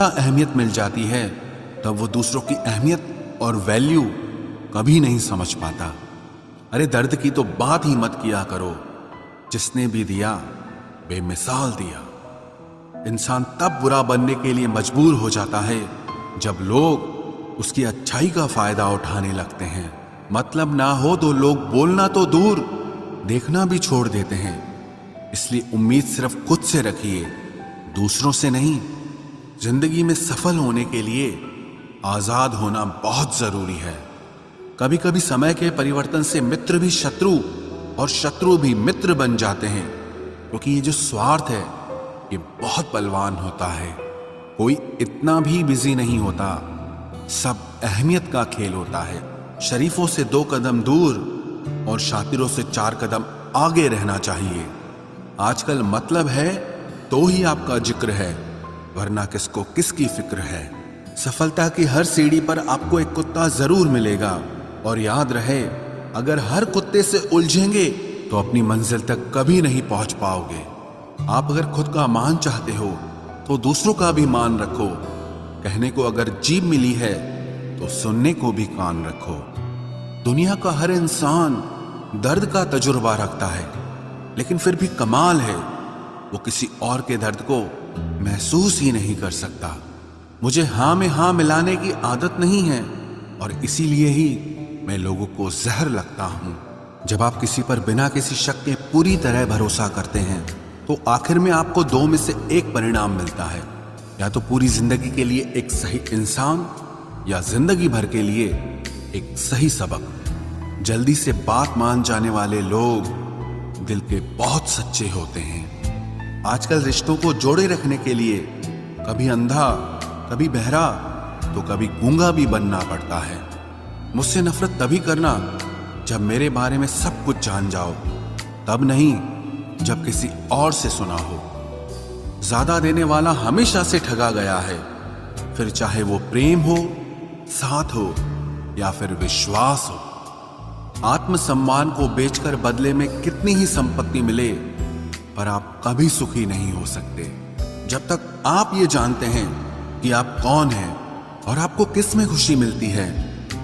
अहमियत मिल जाती है तब वो दूसरों की अहमियत और वैल्यू कभी नहीं समझ पाता। अरे दर्द की तो बात ही मत किया करो, जिसने भी दिया बेमिसाल दिया। इंसान तब बुरा बनने के लिए मजबूर हो जाता है जब लोग उसकी अच्छाई का फायदा उठाने लगते हैं। मतलब ना हो तो लोग बोलना तो दूर, देखना भी छोड़ देते हैं। इसलिए उम्मीद सिर्फ खुद से रखिए, दूसरों से नहीं। जिंदगी में सफल होने के लिए आजाद होना बहुत जरूरी है। कभी कभी समय के परिवर्तन से मित्र भी शत्रु और शत्रु भी मित्र बन जाते हैं, क्योंकि ये जो स्वार्थ है ये बहुत बलवान होता है। कोई इतना भी बिजी नहीं होता, सब अहमियत का खेल होता है। शरीफों से 2 कदम दूर और शातिरों से 4 कदम आगे रहना चाहिए। आजकल मतलब है तो ही आपका जिक्र है, वरना किसको किसकी फिक्र है। सफलता की हर सीढ़ी पर आपको एक कुत्ता जरूर मिलेगा, और याद रहे अगर हर कुत्ते से उलझेंगे तो अपनी मंजिल तक कभी नहीं पहुंच पाओगे। आप अगर खुद का मान चाहते हो तो दूसरों का भी मान रखो। कहने को अगर जीभ मिली है तो सुनने को भी कान रखो। दुनिया का हर इंसान दर्द का तजुर्बा रखता है, लेकिन फिर भी कमाल है वो किसी और के दर्द को महसूस ही नहीं कर सकता। मुझे हाँ में हाँ मिलाने की आदत नहीं है, और इसीलिए ही मैं लोगों को जहर लगता हूं। जब आप किसी पर बिना किसी शक के पूरी तरह भरोसा करते हैं तो आखिर में आपको 2 में से एक परिणाम मिलता है, या तो पूरी जिंदगी के लिए एक सही इंसान, या जिंदगी भर के लिए एक सही सबक। जल्दी से बात मान जाने वाले लोग दिल के बहुत सच्चे होते हैं। आजकल रिश्तों को जोड़े रखने के लिए कभी अंधा, कभी बहरा, तो कभी गूंगा भी बनना पड़ता है। मुझसे नफरत तभी करना जब मेरे बारे में सब कुछ जान जाओ, तब नहीं जब किसी और से सुना हो। ज्यादा देने वाला हमेशा से ठगा गया है, फिर चाहे वो प्रेम हो, साथ हो या फिर विश्वास हो। आत्मसम्मान को बेचकर बदले में कितनी ही संपत्ति मिले, पर आप कभी सुखी नहीं हो सकते। जब तक आप ये जानते हैं कि आप कौन हैं और आपको किस में खुशी मिलती है,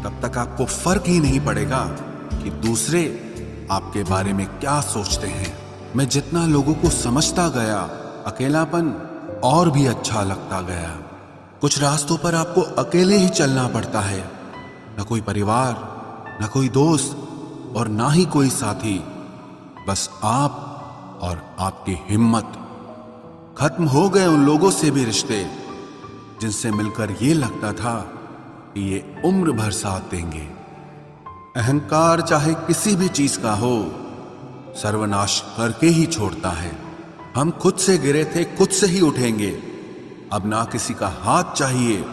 तब तक आपको फर्क ही नहीं पड़ेगा कि दूसरे आपके बारे में क्या सोचते हैं। मैं जितना लोगों को समझता गया, अकेलापन और भी अच्छा लगता गया। कुछ रास्तों पर आपको अकेले ही चलना पड़ता है, न कोई परिवार, न कोई दोस्त और ना ही कोई साथी, बस आप और आपकी हिम्मत। खत्म हो गए उन लोगों से भी रिश्ते जिनसे मिलकर ये लगता था कि ये उम्र भर साथ देंगे। अहंकार चाहे किसी भी चीज का हो, सर्वनाश करके ही छोड़ता है। हम खुद से गिरे थे, खुद से ही उठेंगे। अब ना किसी का हाथ चाहिए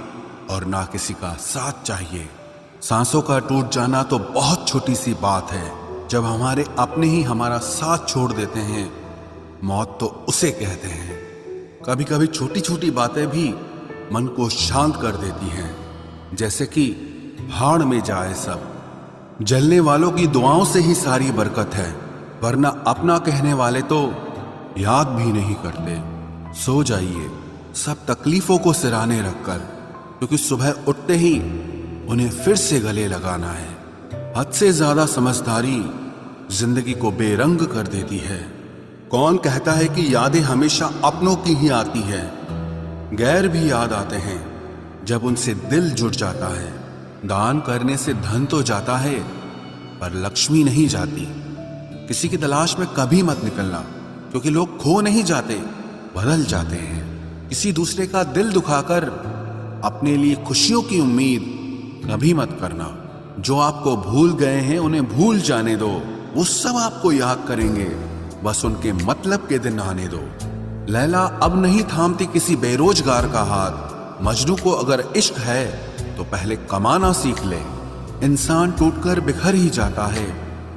और ना किसी का साथ चाहिए। सांसों का टूट जाना तो बहुत छोटी सी बात है। जब हमारे अपने ही हमारा साथ छोड़ देते हैं, मौत तो उसे कहते हैं। कभी कभी छोटी छोटी बातें भी मन को शांत कर देती हैं, जैसे कि भाड़ में जाए सब। जलने वालों की दुआओं से ही सारी बरकत है, वरना अपना कहने वाले तो याद भी नहीं करते। सो जाइए सब तकलीफों को सिराने रखकर, क्योंकि सुबह उठते ही उन्हें फिर से गले लगाना है। हद से ज्यादा समझदारी जिंदगी को बेरंग कर देती है। कौन कहता है कि यादें हमेशा अपनों की ही आती है? गैर भी याद आते हैं जब उनसे दिल जुड़ जाता है। दान करने से धन तो जाता है, पर लक्ष्मी नहीं जाती। किसी की तलाश में कभी मत निकलना, क्योंकि लोग खो नहीं जाते, बदल जाते हैं। किसी दूसरे का दिल दुखाकर अपने लिए खुशियों की उम्मीद कभी मत करना। जो आपको भूल गए हैं उन्हें भूल जाने दो, वो सब आपको याद करेंगे, बस उनके मतलब के दिन आने दो। लैला अब नहीं थामती किसी बेरोजगार का हाथ। मजनू को अगर इश्क है तो पहले कमाना सीख ले। इंसान टूटकर बिखर ही जाता है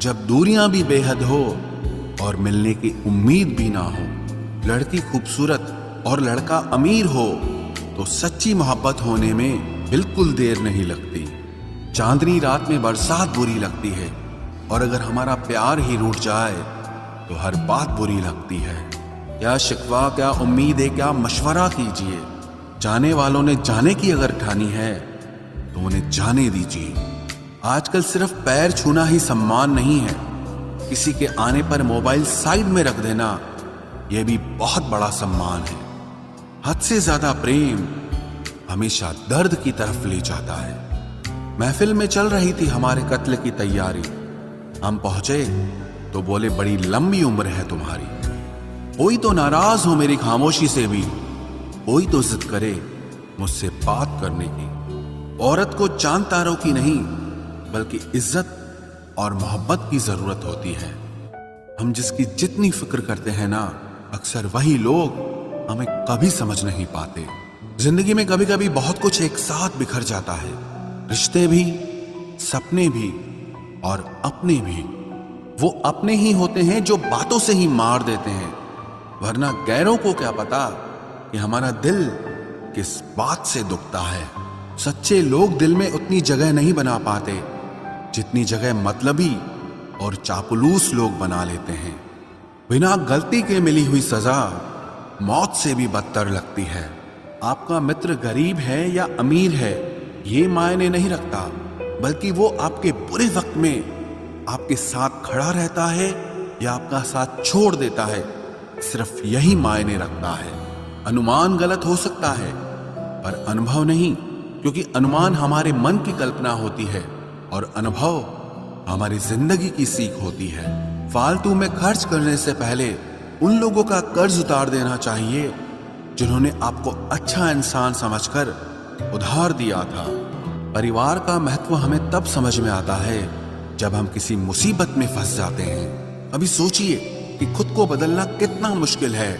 जब दूरियां भी बेहद हो और मिलने की उम्मीद भी ना हो। लड़की खूबसूरत और लड़का अमीर हो तो सच्ची मोहब्बत होने में बिल्कुल देर नहीं लगती। चांदनी रात में बरसात बुरी लगती है, और अगर हमारा प्यार ही रूठ जाए तो हर बात बुरी लगती है। क्या शिकवा, क्या उम्मीद है, क्या मशवरा कीजिए। जाने वालों ने जाने की अगर ठानी है तो उन्हें जाने दीजिए। आजकल सिर्फ पैर छूना ही सम्मान नहीं है, किसी के आने पर मोबाइल साइड में रख देना यह भी बहुत बड़ा सम्मान है। हद से ज्यादा प्रेम हमेशा दर्द की तरफ ले जाता है। महफिल में चल रही थी हमारे कत्ल की तैयारी। हम पहुंचे तो बोले बड़ी लंबी उम्र है तुम्हारी। कोई तो नाराज हो मेरी खामोशी से भी, कोई तो जिद करे मुझसे बात करने की। औरत को चांद तारों की नहीं बल्कि इज्जत और मोहब्बत की जरूरत होती है। हम जिसकी जितनी फिक्र करते हैं ना, अक्सर वही लोग हमें कभी समझ नहीं पाते। जिंदगी में कभी कभी बहुत कुछ एक साथ बिखर जाता है, रिश्ते भी, सपने भी और अपने भी। वो अपने ही होते हैं जो बातों से ही मार देते हैं, वरना गैरों को क्या पता कि हमारा दिल किस बात से दुखता है। सच्चे लोग दिल में उतनी जगह नहीं बना पाते जितनी जगह मतलबी और चापलूस लोग बना लेते हैं। बिना गलती के मिली हुई सजा मौत से भी बदतर लगती है। आपका मित्र गरीब है या अमीर है ये मायने नहीं रखता, बल्कि वो आपके बुरे वक्त में आपके साथ खड़ा रहता है या आपका साथ छोड़ देता है, सिर्फ यही मायने रखता है। अनुमान गलत हो सकता है पर अनुभव नहीं, क्योंकि अनुमान हमारे मन की कल्पना होती है और अनुभव हमारी जिंदगी की सीख होती है। फालतू में खर्च करने से पहले उन लोगों का कर्ज उतार देना चाहिए जिन्होंने आपको अच्छा इंसान समझकर उधार दिया था। परिवार का महत्व हमें तब समझ में आता है जब हम किसी मुसीबत में फंस जाते हैं। अभी सोचिए कि खुद को बदलना कितना मुश्किल है,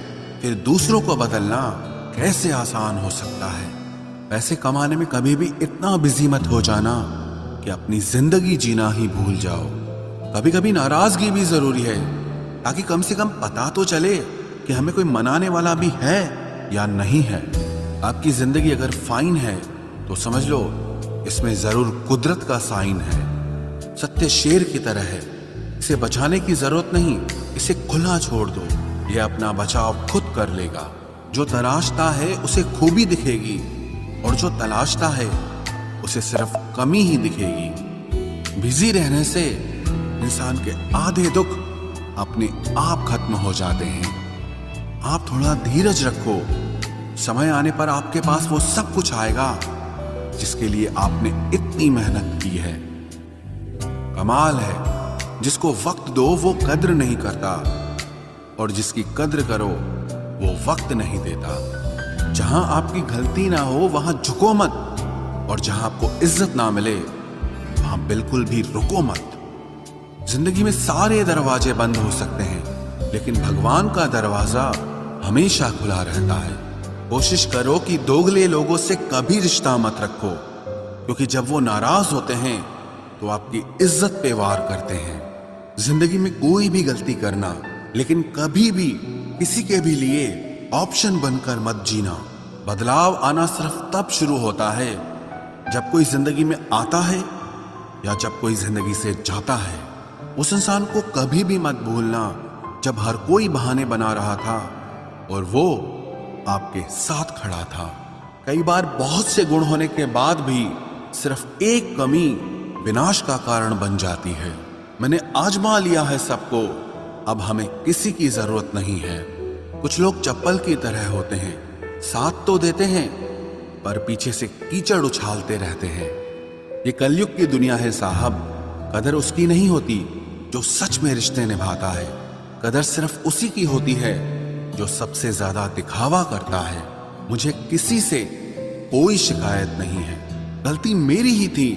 फिर दूसरों को बदलना कैसे आसान हो सकता है। पैसे कमाने में कभी भी इतना बिजी मत हो जाना कि अपनी जिंदगी जीना ही भूल जाओ। कभी कभी नाराजगी भी जरूरी है, ताकि कम से कम पता तो चले कि हमें कोई मनाने वाला भी है या नहीं है। आपकी जिंदगी अगर फाइन है तो समझ लो इसमें जरूर कुदरत का साइन है। सत्य शेर की तरह है, इसे बचाने की जरूरत नहीं, इसे खुला छोड़ दो, यह अपना बचाव खुद कर लेगा। जो तराशता है उसे खूबी दिखेगी और जो तलाशता है उसे सिर्फ कमी ही दिखेगी। बिजी रहने से इंसान के आधे दुख अपने आप खत्म हो जाते हैं। आप थोड़ा धीरज रखो, समय आने पर आपके पास वो सब कुछ आएगा जिसके लिए आपने इतनी मेहनत की है। कमाल है जिसको वक्त दो वो कद्र नहीं करता, और जिसकी कद्र करो वो वक्त नहीं देता। जहां आपकी गलती ना हो वहां झुको मत, और जहां आपको इज्जत ना मिले वहां बिल्कुल भी रुको मत। जिंदगी में सारे दरवाजे बंद हो सकते हैं, लेकिन भगवान का दरवाजा हमेशा खुला रहता है। कोशिश करो कि दोगले लोगों से कभी रिश्ता मत रखो, क्योंकि जब वो नाराज होते हैं तो आपकी इज्जत पे वार करते हैं। जिंदगी में कोई भी गलती करना, लेकिन कभी भी किसी के भी लिए ऑप्शन बनकर मत जीना। बदलाव आना सिर्फ तब शुरू होता है जब कोई जिंदगी में आता है या जब कोई जिंदगी से जाता है। उस इंसान को कभी भी मत भूलना जब हर कोई बहाने बना रहा था और वो आपके साथ खड़ा था। कई बार बहुत से गुण होने के बाद भी सिर्फ एक कमी विनाश का कारण बन जाती है। मैंने आजमा लिया है सबको, अब हमें किसी की जरूरत नहीं है। कुछ लोग चप्पल की तरह होते हैं, साथ तो देते हैं पर पीछे से कीचड़ उछालते रहते हैं। ये कलयुग की दुनिया है साहब। कदर उसकी नहीं होती जो सच में रिश्ते निभाता है, कदर सिर्फ उसी की होती है जो सबसे ज्यादा दिखावा करता है। मुझे किसी से कोई शिकायत नहीं है, गलती मेरी ही थी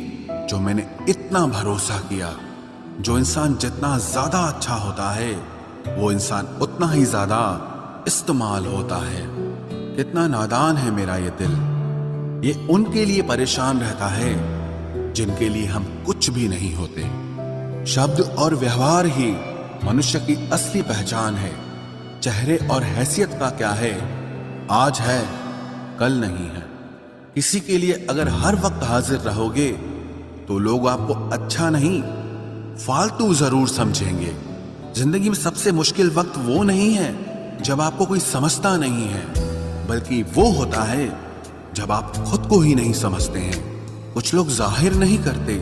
जो मैंने इतना भरोसा किया। जो इंसान जितना ज्यादा अच्छा होता है वो इंसान उतना ही ज्यादा इस्तेमाल होता है। कितना नादान है मेरा ये दिल, ये उनके लिए परेशान रहता है जिनके लिए हम कुछ भी नहीं होते। शब्द और व्यवहार ही मनुष्य की असली पहचान है। चेहरे और हैसियत का क्या है, आज है कल नहीं है। किसी के लिए अगर हर वक्त हाजिर रहोगे तो लोग आपको अच्छा नहीं फालतू जरूर समझेंगे। जिंदगी में सबसे मुश्किल वक्त वो नहीं है जब आपको कोई समझता नहीं है, बल्कि वो होता है जब आप खुद को ही नहीं समझते हैं। कुछ लोग जाहिर नहीं करते,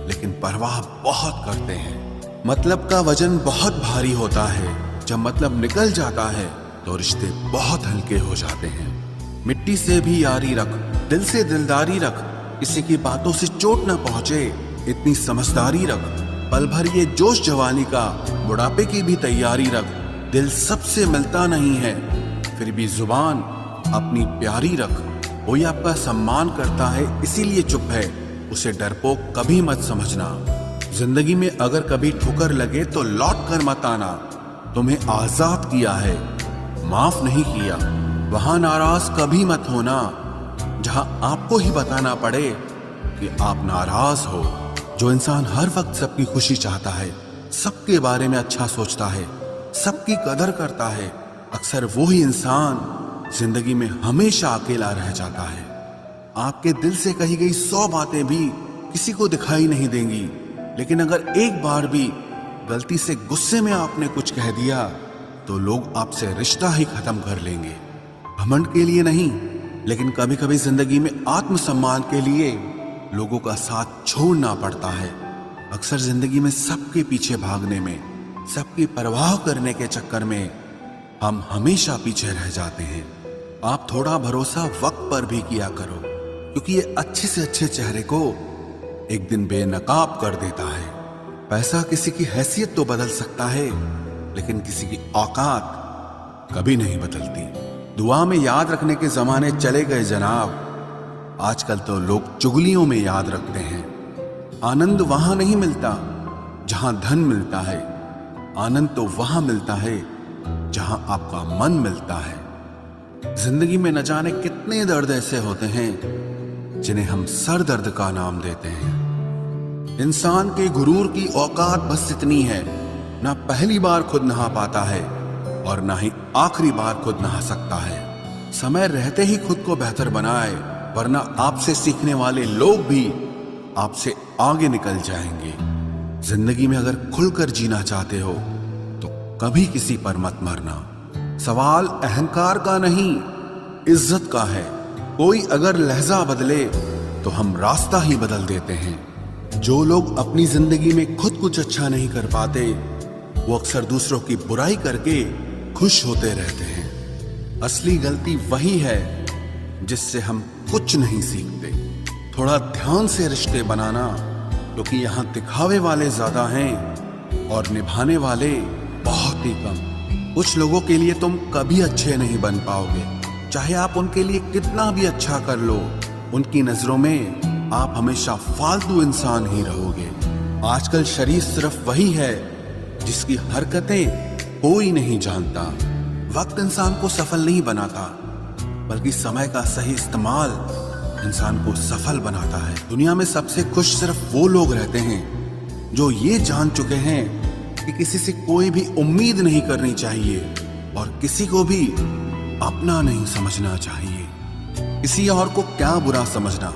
लेकिन परवाह बहुत करते हैं। मतलब का वजन बहुत भारी होता है। जब मतलब निकल जाता है तो रिश्ते बहुत हल्के हो जाते हैं। मिट्टी से भी यारी रख, दिल से दिलदारी रख, किसी की बातों से चोट न पहुंचे, इतनी समझदारी रख। पल भर ये जोश जवानी का, बुढ़ापे की भी तैयारी रख। दिल सबसे मिलता नहीं है, फिर भी जुबान अपनी प्यारी रख। कोई आपका सम्मान करता है इसीलिए चुप है, उसे डरपोक कभी मत समझना। जिंदगी में अगर कभी ठोकर लगे तो लौट कर मत आना। तुम्हें आजाद किया है, माफ नहीं किया। वहां नाराज कभी मत होना जहां आपको ही बताना पड़े कि आप नाराज हो। जो इंसान हर वक्त सबकी खुशी चाहता है, सबके बारे में अच्छा सोचता है, सबकी कदर करता है, अक्सर वो ही इंसान जिंदगी में हमेशा अकेला रह जाता है। आपके दिल से कही गई 100 बातें भी किसी को दिखाई नहीं देंगी, लेकिन अगर एक बार भी गलती से गुस्से में आपने कुछ कह दिया तो लोग आपसे रिश्ता ही खत्म कर लेंगे। घमंड के लिए नहीं, लेकिन कभी कभी जिंदगी में आत्मसम्मान के लिए लोगों का साथ छोड़ना पड़ता है। अक्सर जिंदगी में सबके पीछे भागने में, सबकी परवाह करने के चक्कर में हम हमेशा पीछे रह जाते हैं। आप थोड़ा भरोसा वक्त पर भी किया करो, क्योंकि ये अच्छे से अच्छे चेहरे को एक दिन बेनकाब कर देता है। पैसा किसी की हैसियत तो बदल सकता है, लेकिन किसी की औकात कभी नहीं बदलती। दुआ में याद रखने के जमाने चले गए जनाब, आजकल तो लोग चुगलियों में याद रखते हैं। आनंद वहां नहीं मिलता जहां धन मिलता है, आनंद तो वहां मिलता है जहां आपका मन मिलता है। जिंदगी में न जाने कितने दर्द ऐसे होते हैं जिन्हें हम सर दर्द का नाम देते हैं। इंसान के गुरूर की औकात बस इतनी है, ना पहली बार खुद नहा पाता है और ना ही आखिरी बार खुद नहा सकता है। समय रहते ही खुद को बेहतर बनाए, वरना आपसे सीखने वाले लोग भी आपसे आगे निकल जाएंगे। जिंदगी में अगर खुलकर जीना चाहते हो तो कभी किसी पर मत मरना। सवाल अहंकार का नहीं, इज्जत का है। कोई अगर लहजा बदले तो हम रास्ता ही बदल देते हैं। जो लोग अपनी जिंदगी में खुद कुछ अच्छा नहीं कर पाते, वो अक्सर दूसरों की बुराई करके खुश होते रहते हैं। असली गलती वही है जिससे हम कुछ नहीं सीखते। थोड़ा ध्यान से रिश्ते बनाना, क्योंकि यहाँ दिखावे वाले ज्यादा हैं और निभाने वाले बहुत ही कम। कुछ लोगों के लिए तुम कभी अच्छे नहीं बन पाओगे, चाहे आप उनके लिए कितना भी अच्छा कर लो। उनकी नजरों में आप हमेशा फालतू इंसान ही रहोगे। आजकल शरीफ सिर्फ वही है जिसकी हरकतें कोई नहीं जानता। वक्त इंसान को सफल नहीं बनाता, बल्कि समय का सही इस्तेमाल इंसान को सफल बनाता है। दुनिया में सबसे खुश सिर्फ वो लोग रहते हैं जो ये जान चुके हैं कि किसी से कोई भी उम्मीद नहीं करनी चाहिए और किसी को भी अपना नहीं समझना चाहिए। किसी और को क्या बुरा समझना,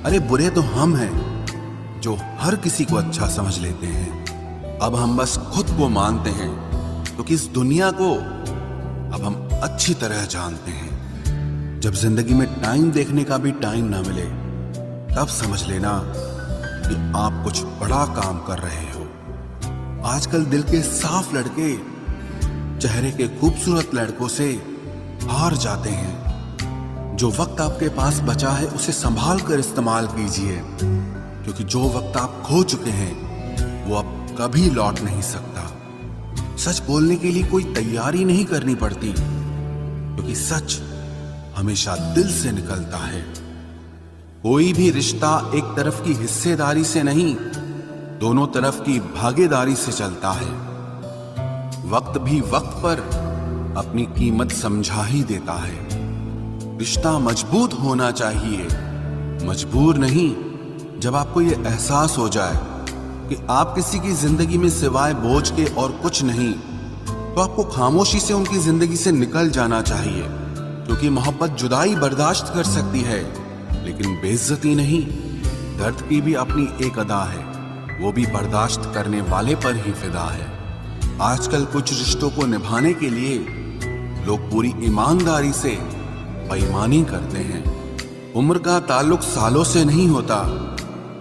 अरे बुरे तो हम हैं जो हर किसी को अच्छा समझ लेते हैं। अब हम बस खुद को मानते हैं, क्योंकि इस दुनिया को अब हम अच्छी तरह जानते हैं। जब जिंदगी में टाइम देखने का भी टाइम ना मिले, तब समझ लेना कि आप कुछ बड़ा काम कर रहे हो। आजकल दिल के साफ लड़के चेहरे के खूबसूरत लड़कों से हार जाते हैं। जो वक्त आपके पास बचा है उसे संभाल कर इस्तेमाल कीजिए, क्योंकि जो वक्त आप खो चुके हैं वो अब कभी लौट नहीं सकता। सच बोलने के लिए कोई तैयारी नहीं करनी पड़ती, क्योंकि सच हमेशा दिल से निकलता है। कोई भी रिश्ता एक तरफ की हिस्सेदारी से नहीं, दोनों तरफ की भागीदारी से चलता है। वक्त भी वक्त पर अपनी कीमत समझा ही देता है। रिश्ता मजबूत होना चाहिए, मजबूर नहीं। जब आपको ये एहसास हो जाए कि आप किसी की जिंदगी में सिवाय बोझ के और कुछ नहीं, तो आपको खामोशी से उनकी जिंदगी से निकल जाना चाहिए, क्योंकि मोहब्बत जुदाई बर्दाश्त कर सकती है, लेकिन बेइज्जती नहीं। दर्द की भी अपनी एक अदा है, वो भी बर्दाश्त करने वाले पर ही फिदा है। आजकल कुछ रिश्तों को निभाने के लिए लोग पूरी ईमानदारी से बेईमानी करते हैं। उम्र का ताल्लुक सालों से नहीं होता।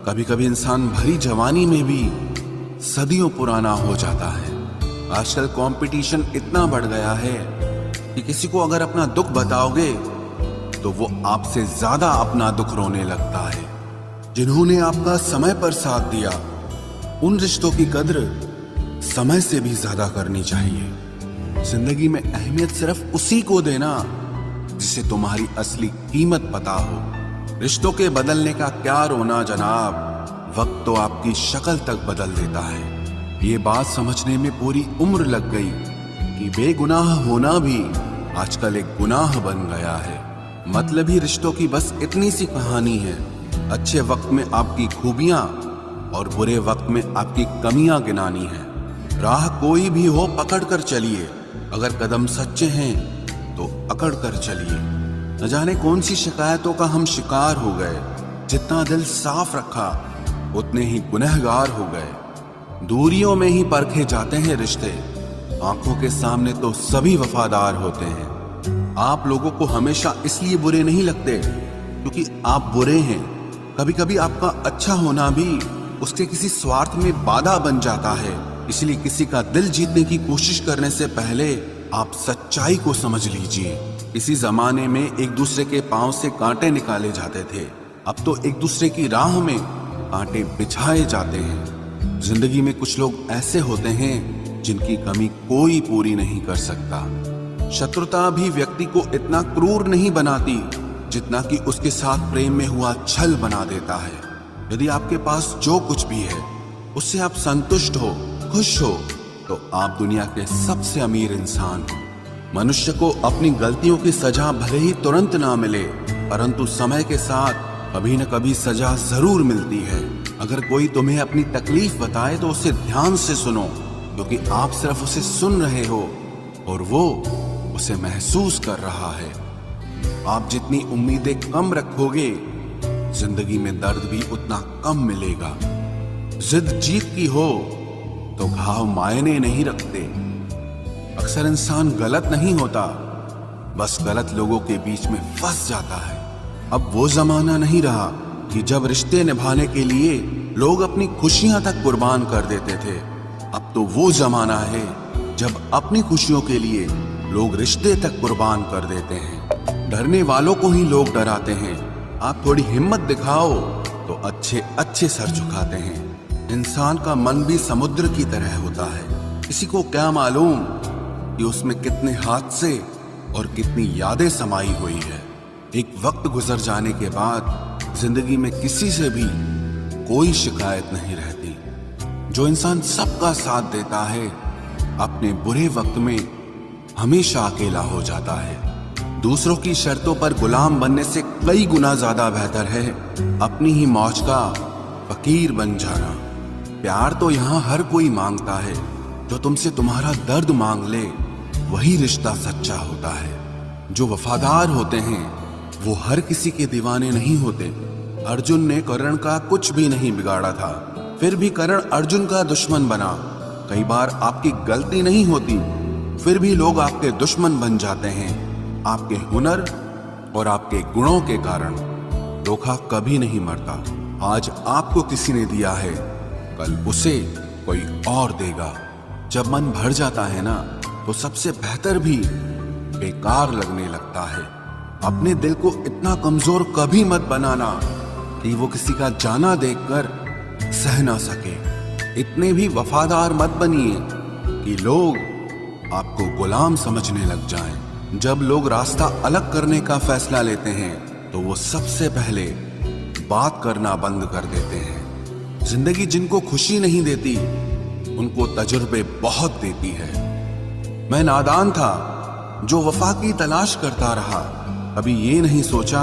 कभी कभी इंसान भरी जवानी में भी सदियों पुराना हो जाता है। आजकल कंपटीशन इतना बढ़ गया है कि किसी को अगर अपना दुख बताओगे तो वो आपसे ज्यादा अपना दुख रोने लगता है। जिन्होंने आपका समय पर साथ दिया, उन रिश्तों की कद्र समय से भी ज्यादा करनी चाहिए। जिंदगी में अहमियत सिर्फ उसी को देना जिसे तुम्हारी असली कीमत पता हो। रिश्तों के बदलने का क्या रोना जनाब, वक्त तो आपकी शक्ल तक बदल देता है। ये बात समझने में पूरी उम्र लग गई कि बेगुनाह होना भी आजकल एक गुनाह बन गया है। मतलबी रिश्तों की बस इतनी सी कहानी है। अच्छे वक्त में आपकी खूबियां और बुरे वक्त में आपकी कमियां गिनानी है। राह कोई भी हो पकड़ कर चलिए, अगर कदम सच्चे हैं तो अकड़ कर चलिए। न जाने कौन सी शिकायतों का हम शिकार हो गए। जितना दिल साफ रखा उतने ही गुनहगार हो गए। दूरियों में ही परखे जाते हैं रिश्ते, आंखों के सामने तो सभी वफादार होते हैं। आप लोगों को हमेशा इसलिए बुरे नहीं लगते क्योंकि आप बुरे हैं। कभी कभी आपका अच्छा होना भी उसके किसी स्वार्थ में बाधा बन जाता है। इसलिए किसी का दिल जीतने की कोशिश करने से पहले आप सच्चाई को समझ लीजिए। इसी जमाने में एक दूसरे के पांव से कांटे निकाले जाते थे, अब तो एक दूसरे की राह में कांटे बिछाए जाते हैं। जिंदगी में कुछ लोग ऐसे होते हैं जिनकी कमी कोई पूरी नहीं कर सकता। शत्रुता भी व्यक्ति को इतना क्रूर नहीं बनाती जितना कि उसके साथ प्रेम में हुआ छल बना देता है। यदि आपके पास जो कुछ भी है उससे आप संतुष्ट हो, खुश हो, तो आप दुनिया के सबसे अमीर इंसान हो। मनुष्य को अपनी गलतियों की सजा भले ही तुरंत ना मिले, परंतु समय के साथ कभी न कभी सजा जरूर मिलती है। अगर कोई तुम्हें अपनी तकलीफ बताए तो उसे ध्यान से सुनो, क्योंकि आप सिर्फ उसे सुन रहे हो और वो उसे महसूस कर रहा है। आप जितनी उम्मीदें कम रखोगे, जिंदगी में दर्द भी उतना कम मिलेगा। जिद जीत की हो तो घाव मायने नहीं रखते। अक्सर इंसान गलत नहीं होता, बस गलत लोगों के बीच में फंस जाता है। अब वो जमाना नहीं रहा कि जब रिश्ते निभाने के लिए लोग अपनी खुशियां तक कुर्बान कर देते थे। अब तो वो जमाना है जब अपनी खुशियों के लिए लोग रिश्ते तक कुर्बान कर देते हैं। डरने वालों को ही लोग डराते हैं। आप थोड़ी हिम्मत दिखाओ तो अच्छे अच्छे सर झुकाते हैं। इंसान का मन भी समुद्र की तरह होता है। किसी को क्या मालूम कि उसमें कितने हादसे और कितनी यादें समाई हुई है। एक वक्त गुजर जाने के बाद जिंदगी में किसी से भी कोई शिकायत नहीं रहती। जो इंसान सबका साथ देता है, अपने बुरे वक्त में हमेशा अकेला हो जाता है। दूसरों की शर्तों पर गुलाम बनने से कई गुना ज्यादा बेहतर है अपनी ही मौज का फकीर बन जाना। प्यार तो यहाँ हर कोई मांगता है। जो तुमसे तुम्हारा दर्द मांग ले, वही रिश्ता सच्चा होता है। जो वफादार होते हैं वो हर किसी के दीवाने नहीं होते। अर्जुन ने कर्ण का कुछ भी नहीं बिगाड़ा था, फिर भी कर्ण अर्जुन का दुश्मन बना। कई बार आपकी गलती नहीं होती, फिर भी लोग आपके दुश्मन बन जाते हैं, आपके हुनर और आपके गुणों के कारण। धोखा कभी नहीं मरता। आज आपको किसी ने दिया है, कल उसे कोई और देगा। जब मन भर जाता है ना, तो सबसे बेहतर भी बेकार लगने लगता है। अपने दिल को इतना कमजोर कभी मत बनाना कि वो किसी का जाना देखकर सह ना सके। इतने भी वफादार मत बनिए कि लोग आपको गुलाम समझने लग जाएं। जब लोग रास्ता अलग करने का फैसला लेते हैं तो वो सबसे पहले बात करना बंद कर देते हैं। जिंदगी जिनको खुशी नहीं देती, उनको तजुर्बे बहुत देती है। मैं नादान था जो वफा की तलाश करता रहा। कभी ये नहीं सोचा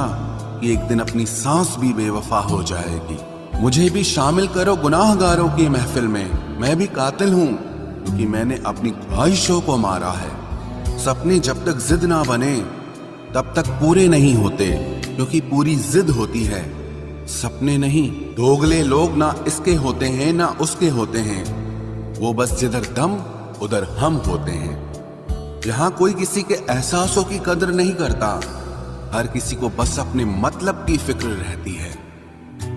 कि एक दिन अपनी सांस भी बेवफा हो जाएगी। मुझे भी शामिल करो गुनाहगारों की महफिल में। मैं भी कातिल हूँ क्योंकि मैंने अपनी ख्वाहिशों को मारा है। सपने जब तक जिद ना बने तब तक पूरे नहीं होते, क्योंकि पूरी जिद होती है, सपने नहीं। दोगले लोग ना इसके होते हैं ना उसके होते हैं, वो बस जिधर दम उधर हम होते हैं। यहाँ कोई किसी के एहसासों की कदर नहीं करता। हर किसी को बस अपने मतलब की फिक्र रहती है।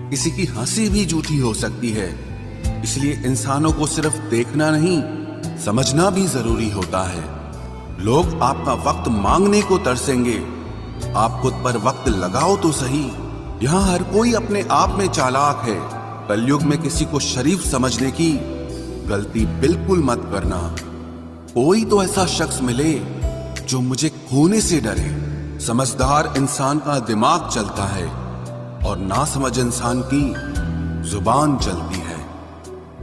किसी की हंसी भी झूठी हो सकती है, इसलिए इंसानों को सिर्फ देखना नहीं, समझना भी जरूरी होता है। लोग आपका वक्त मांगने को तरसेंगे, आप खुद पर वक्त लगाओ तो सही। यहाँ हर कोई अपने आप में चालाक है। कलयुग में किसी को शरीफ समझने की गलती बिल्कुल मत करना। कोई तो ऐसा शख्स मिले जो मुझे खोने से डरे। समझदार इंसान का दिमाग चलता है और नासमझ इंसान की जुबान चलती है।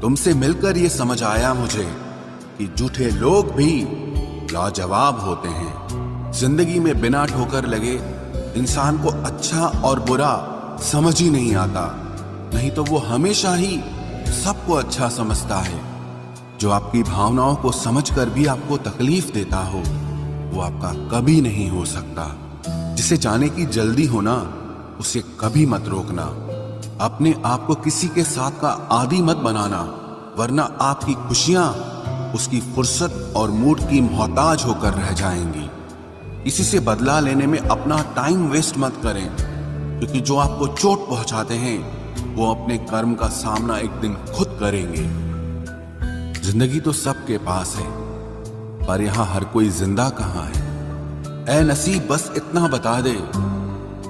तुमसे मिलकर ये समझ आया मुझे कि झूठे लोग भी लाजवाब होते हैं। जिंदगी में बिना ठोकर लगे इंसान को अच्छा और बुरा समझ ही नहीं आता, नहीं तो वो हमेशा ही सबको अच्छा समझता है। जो आपकी भावनाओं को समझकर भी आपको तकलीफ देता हो, वो आपका कभी नहीं हो सकता। जिसे जाने की जल्दी होना, उसे कभी मत रोकना। अपने आप को किसी के साथ का आदी मत बनाना, वरना आपकी खुशियां उसकी फुर्सत और मूड की मोहताज होकर रह जाएंगी। किसी से बदला लेने में अपना टाइम वेस्ट मत करें, क्योंकि जो आपको चोट पहुंचाते हैं वो अपने कर्म का सामना एक दिन खुद करेंगे। जिंदगी तो सबके पास है, पर यहां हर कोई जिंदा कहां है। ऐ नसीब बस इतना बता दे,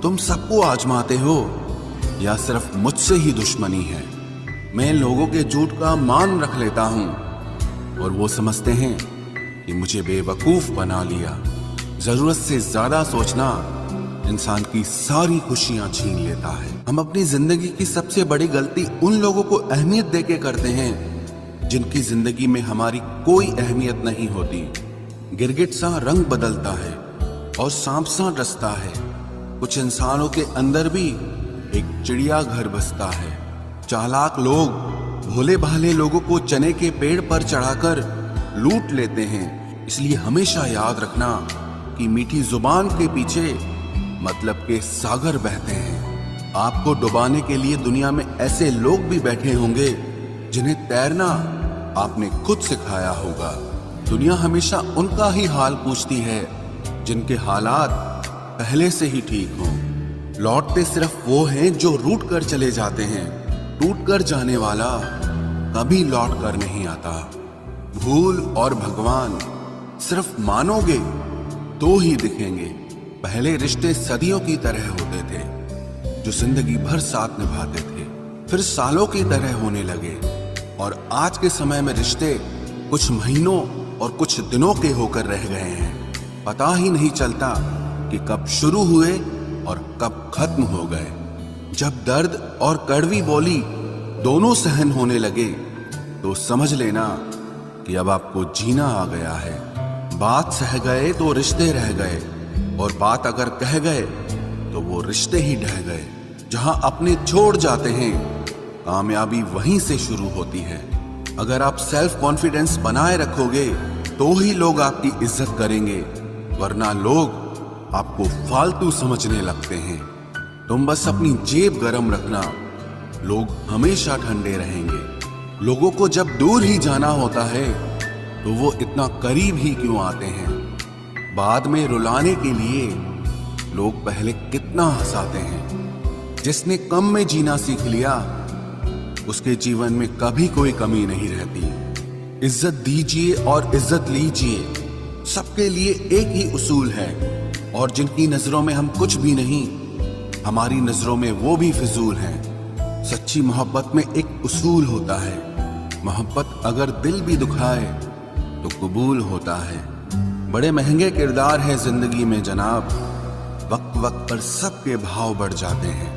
तुम सबको आजमाते हो या सिर्फ मुझसे ही दुश्मनी है। मैं लोगों के झूठ का मान रख लेता हूं और वो समझते हैं कि मुझे बेवकूफ बना लिया। जरूरत से ज्यादा सोचना इंसान की सारी खुशियां छीन लेता है। हम अपनी जिंदगी की सबसे बड़ी गलती उन लोगों को अहमियत देके करते हैं जिनकी जिंदगी में हमारी कोई अहमियत नहीं होती। गिरगिट सा रंग बदलता है और सांप सा डसता है। कुछ इंसानों के अंदर भी एक चिड़िया घर बसता है। चालाक लोग भोले भाले लोगों को चने के पेड़ पर चढ़ाकर लूट लेते हैं। इसलिए हमेशा याद रखना कि मीठी जुबान के पीछे मतलब के सागर बहते हैं। आपको डुबाने के लिए दुनिया में ऐसे लोग भी बैठे होंगे जिन्हें तैरना आपने खुद सिखाया होगा। दुनिया हमेशा उनका ही हाल पूछती है जिनके हालात पहले से ही ठीक हों। लौटते सिर्फ वो हैं जो रूठ कर चले जाते हैं। टूट कर जाने वाला कभी लौट कर नहीं आता। भूल और भगवान सिर्फ मानोगे तो ही दिखेंगे। पहले रिश्ते सदियों की तरह होते थे, जो जिंदगी भर साथ निभाते थे, फिर सालों की तरह होने लगे। और आज के समय में रिश्ते कुछ महीनों और कुछ दिनों के होकर रह गए हैं। पता ही नहीं चलता कि कब शुरू हुए और कब खत्म हो गए। जब दर्द और कड़वी बोली दोनों सहन होने लगे, तो समझ लेना कि अब आपको जीना आ गया है। बात सह गए तो रिश्ते रह गए, और बात अगर कह गए तो वो रिश्ते ही ढह गए। जहां अपने छोड़ जाते हैं, कामयाबी वहीं से शुरू होती है। अगर आप सेल्फ कॉन्फिडेंस बनाए रखोगे तो ही लोग आपकी इज्जत करेंगे, वरना लोग आपको फालतू समझने लगते हैं। तुम बस अपनी जेब गरम रखना, लोग हमेशा ठंडे रहेंगे। लोगों को जब दूर ही जाना होता है तो वो इतना करीब ही क्यों आते हैं। बाद में रुलाने के लिए लोग पहले कितना हंसाते हैं। जिसने कम में जीना सीख लिया, उसके जीवन में कभी कोई कमी नहीं रहती। इज्जत दीजिए और इज्जत लीजिए, सबके लिए एक ही उसूल है। और जिनकी नजरों में हम कुछ भी नहीं, हमारी नजरों में वो भी फिजूल हैं। सच्ची मोहब्बत में एक उसूल होता है, मोहब्बत अगर दिल भी दुखाए तो कबूल होता है। बड़े महंगे किरदार है जिंदगी में जनाब, वक्त वक्त पर सबके भाव बढ़ जाते हैं।